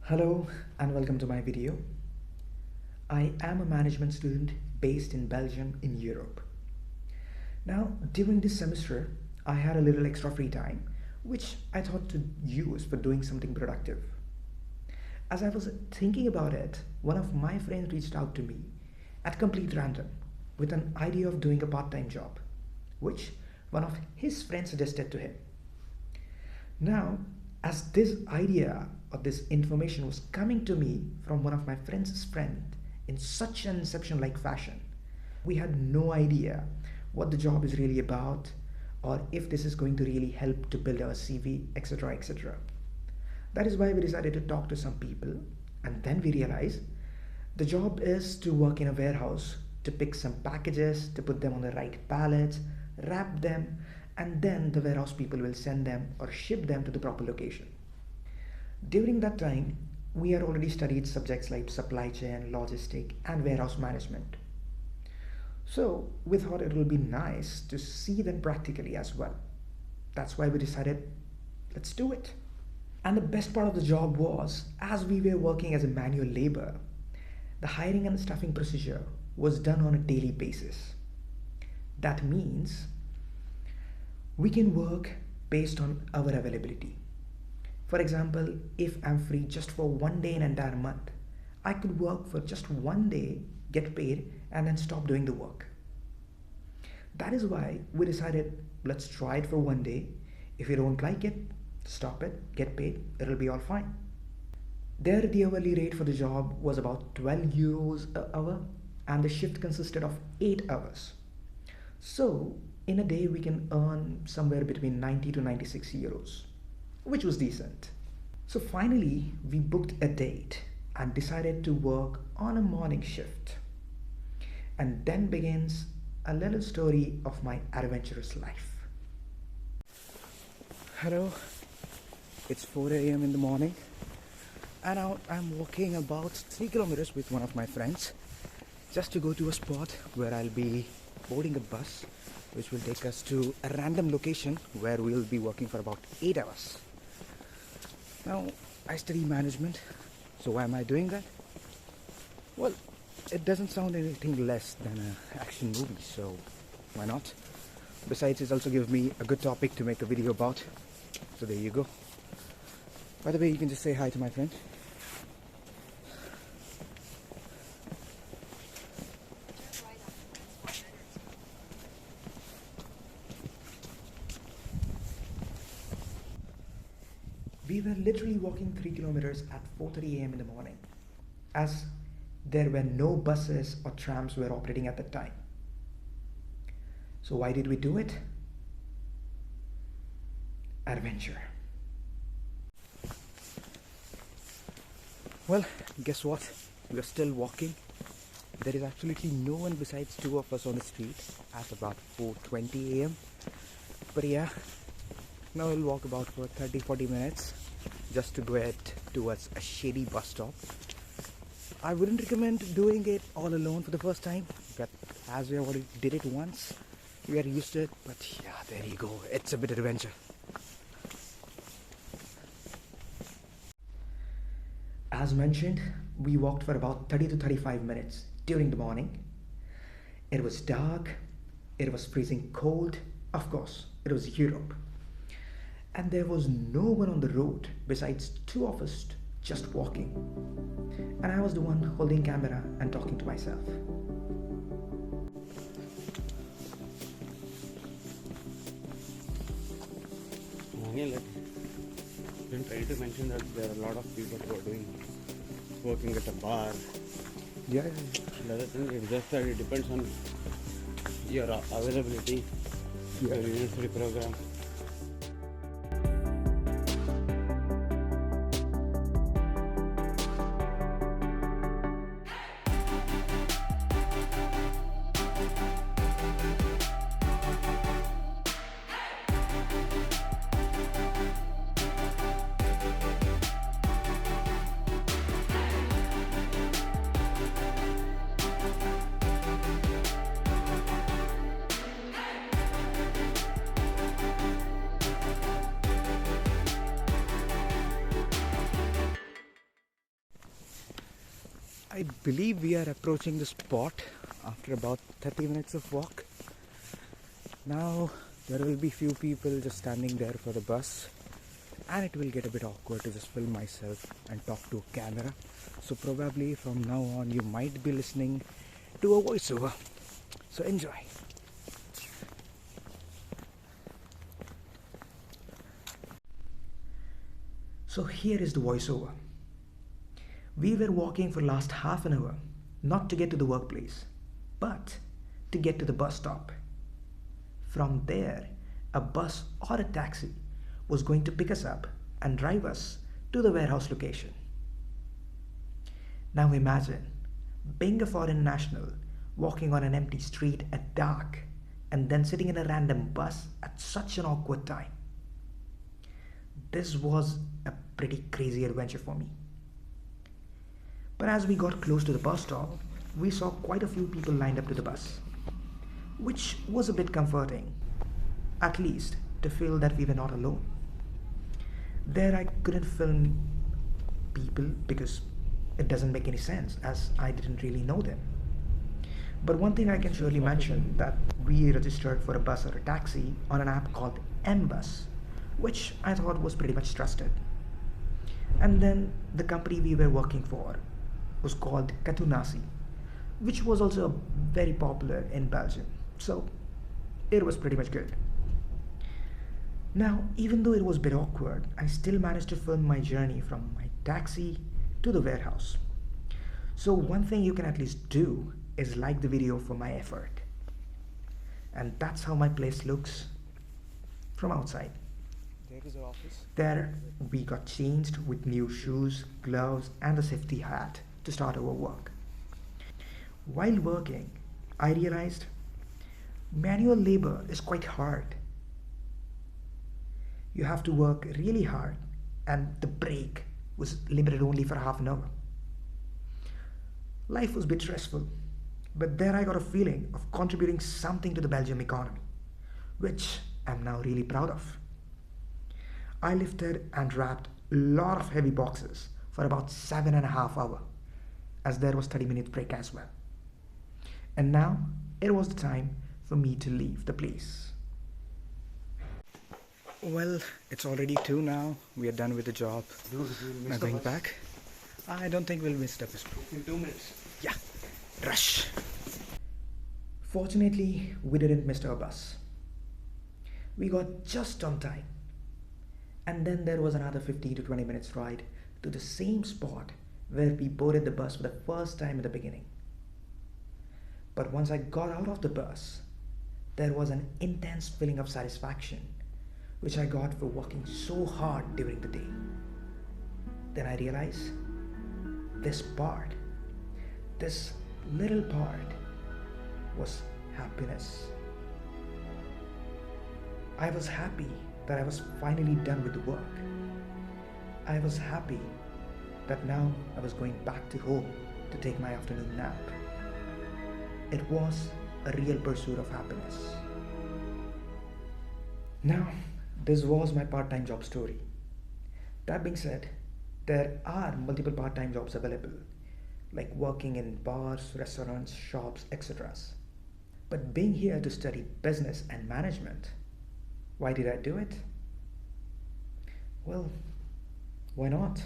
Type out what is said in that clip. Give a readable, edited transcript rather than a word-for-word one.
Hello and welcome to my video. I am a management student based in Belgium in Europe. Now, during this semester, I had a little extra free time, which I thought to use for doing something productive. As I was thinking about it, one of my friends reached out to me at complete random with an idea of doing a part-time job, which one of his friends suggested to him. Now, as this idea or this information was coming to me from one of my friend's friend in such an inception like fashion, we had no idea what the job is really about or if this is going to really help to build our CV, etc. etc. That is why we decided to talk to some people, and then we realized the job is to work in a warehouse to pick some packages, to put them on the right pallets, wrap them, and then the warehouse people will send them or ship them to the proper location. During that time, we had already studied subjects like supply chain, logistic, and warehouse management. So we thought it would be nice to see them practically as well. That's why we decided, let's do it. And the best part of the job was, as we were working as a manual labor, the hiring and staffing procedure was done on a daily basis. That means we can work based on our availability. For example, if I'm free just for one day in an entire month, I could work for just one day, get paid, and then stop doing the work. That is why we decided, let's try it for one day. If you don't like it, stop it, get paid, it'll be all fine. There, the hourly rate for the job was about 12 euros an hour, and the shift consisted of 8 hours. So, in a day, we can earn somewhere between 90 to 96 euros, which was decent. So finally, we booked a date and decided to work on a morning shift. And then begins a little story of my adventurous life. Hello, it's 4 a.m. in the morning, and now I'm walking about 3 kilometers with one of my friends just to go to a spot where I'll be boarding a bus which will take us to a random location where we'll be working for about 8 hours. Now, I study management, so why am I doing that? Well, it doesn't sound anything less than an action movie, so why not? Besides, it also gives me a good topic to make a video about, so there you go. By the way, you can just say hi to my friend. We were literally walking 3 kilometers at 4:30 a.m. in the morning, as there were no buses or trams were operating at that time. So why did we do it? Adventure. Well, guess what? We are still walking. There is absolutely no one besides two of us on the street at about 4:20 a.m. But yeah, now we'll walk about for 30-40 minutes just to get towards a shady bus stop. I wouldn't recommend doing it all alone for the first time, but as we already did it once, we are used to it. But yeah, there you go. It's a bit of adventure. As mentioned, we walked for about 30 to 35 minutes during the morning. It was dark, it was freezing cold, of course, it was Europe. And there was no one on the road besides two of us just walking. And I was the one holding camera and talking to myself. Didn't try to mention that there are a lot of people who are working at a bar. Yeah. The other thing is just that it depends on your availability, your university program. I believe we are approaching the spot after about 30 minutes of walk. Now there will be few people just standing there for the bus, and it will get a bit awkward to just film myself and talk to a camera. So probably from now on you might be listening to a voiceover. So enjoy. So here is the voiceover. We were walking for last half an hour, not to get to the workplace, but to get to the bus stop. From there, a bus or a taxi was going to pick us up and drive us to the warehouse location. Now imagine being a foreign national walking on an empty street at dark and then sitting in a random bus at such an awkward time. This was a pretty crazy adventure for me. But as we got close to the bus stop, we saw quite a few people lined up to the bus, which was a bit comforting, at least to feel that we were not alone. There I couldn't film people because it doesn't make any sense as I didn't really know them. But one thing I can surely mention that we registered for a bus or a taxi on an app called MBus, which I thought was pretty much trusted. And then the company we were working for was called Katunasi, which was also very popular in Belgium. So it was pretty much good. Now, even though it was a bit awkward, I still managed to film my journey from my taxi to the warehouse. So one thing you can at least do is like the video for my effort. And that's how my place looks from outside. There is our office. There we got changed with new shoes, gloves and a safety hat to start our work. While working, I realized manual labor is quite hard. You have to work really hard and the break was limited only for half an hour. Life was a bit stressful, but there I got a feeling of contributing something to the Belgium economy, which I'm now really proud of. I lifted and wrapped a lot of heavy boxes for about 7.5 hours, as there was 30-minute break as well. And now it was the time for me to leave the place. Well, it's already 2 now. We are done with the job. Dude, we'll Now miss the going bus. back. I don't think we'll miss the bus. In 2 minutes. Yeah, rush. Fortunately, we didn't miss our bus. We got just on time. And then there was another 15 to 20 minutes ride to the same spot where we boarded the bus for the first time in the beginning. But once I got out of the bus, there was an intense feeling of satisfaction which I got for working so hard during the day. Then I realized this part, this little part, was happiness. I was happy that I was finally done with the work. I was happy that now I was going back to home to take my afternoon nap. It was a real pursuit of happiness. Now, this was my part-time job story. That being said, there are multiple part-time jobs available, like working in bars, restaurants, shops, etc. But being here to study business and management, why did I do it? Well, why not?